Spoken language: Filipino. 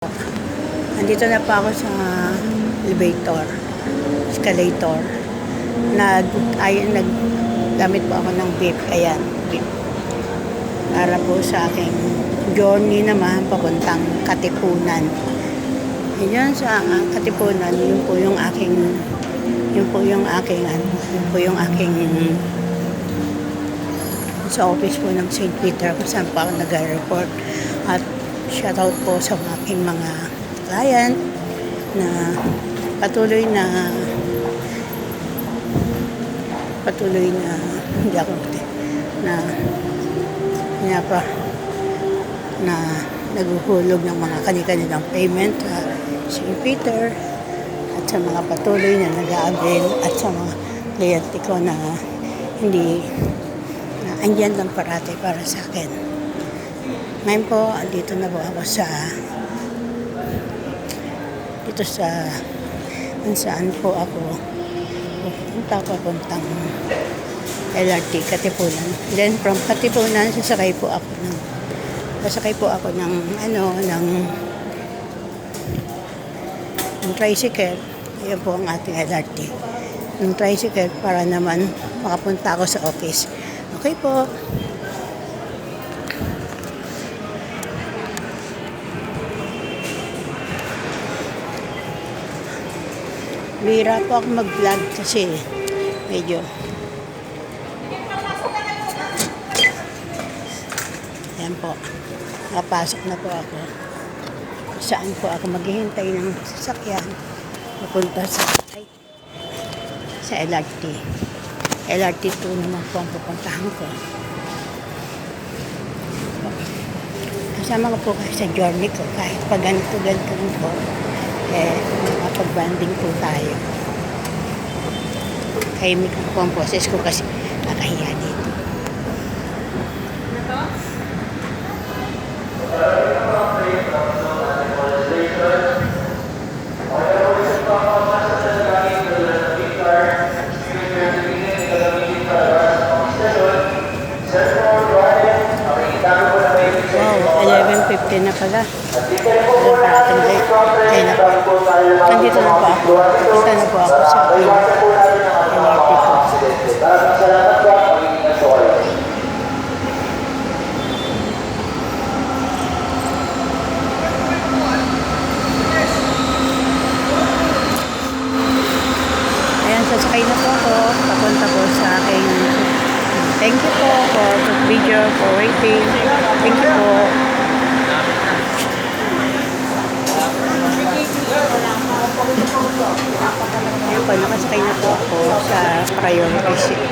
Nandito na po ako sa escalator. Naggamit po ako ng beep. Ayan, beep. Para po sa aking journey naman papuntang Katipunan. Yun sa Katipunan, yun po yung aking sa office po ng St. Peter kung saan pa ako nag-report. At shoutout po sa aking mga client na patuloy na hindi ako na naghuhulog ng mga kanilang payment sa St. Peter at sa mga patuloy na nag-a-avail at sa mga kliyente ko na hindi na andyan lang parati para sa akin. Ngayon po, dito na po ako kung saan po ako papuntang LRT Katipunan. Then from Katipunan, sasakay po ako ng tricycle. Ayan po ang ating LRT. Ng tricycle para naman makapunta ako sa office. Okay po. Bihira po ako mag-vlog kasi medyo ayan po, napasok na po ako. Saan po ako maghihintay ng sasakyan papunta sa LRT. LRT 2 naman po ang pupuntahan ko. Kasama ko po kayo sa journey ko. Kahit pag ganito lang po, makapag-banding po tayo. Kahimik po ang process ko kasi nakahiya dito. Wow, 11:50 na pala. Parating late. Kaya na po. Nandito na po ako. Punta na po ako sa LRT po. Ayan, sasakay na po ako. Papunta po sa aking thank you po for the video, for waiting. Thank you po. Ayan po, nakasakay na po ako sa priority seat.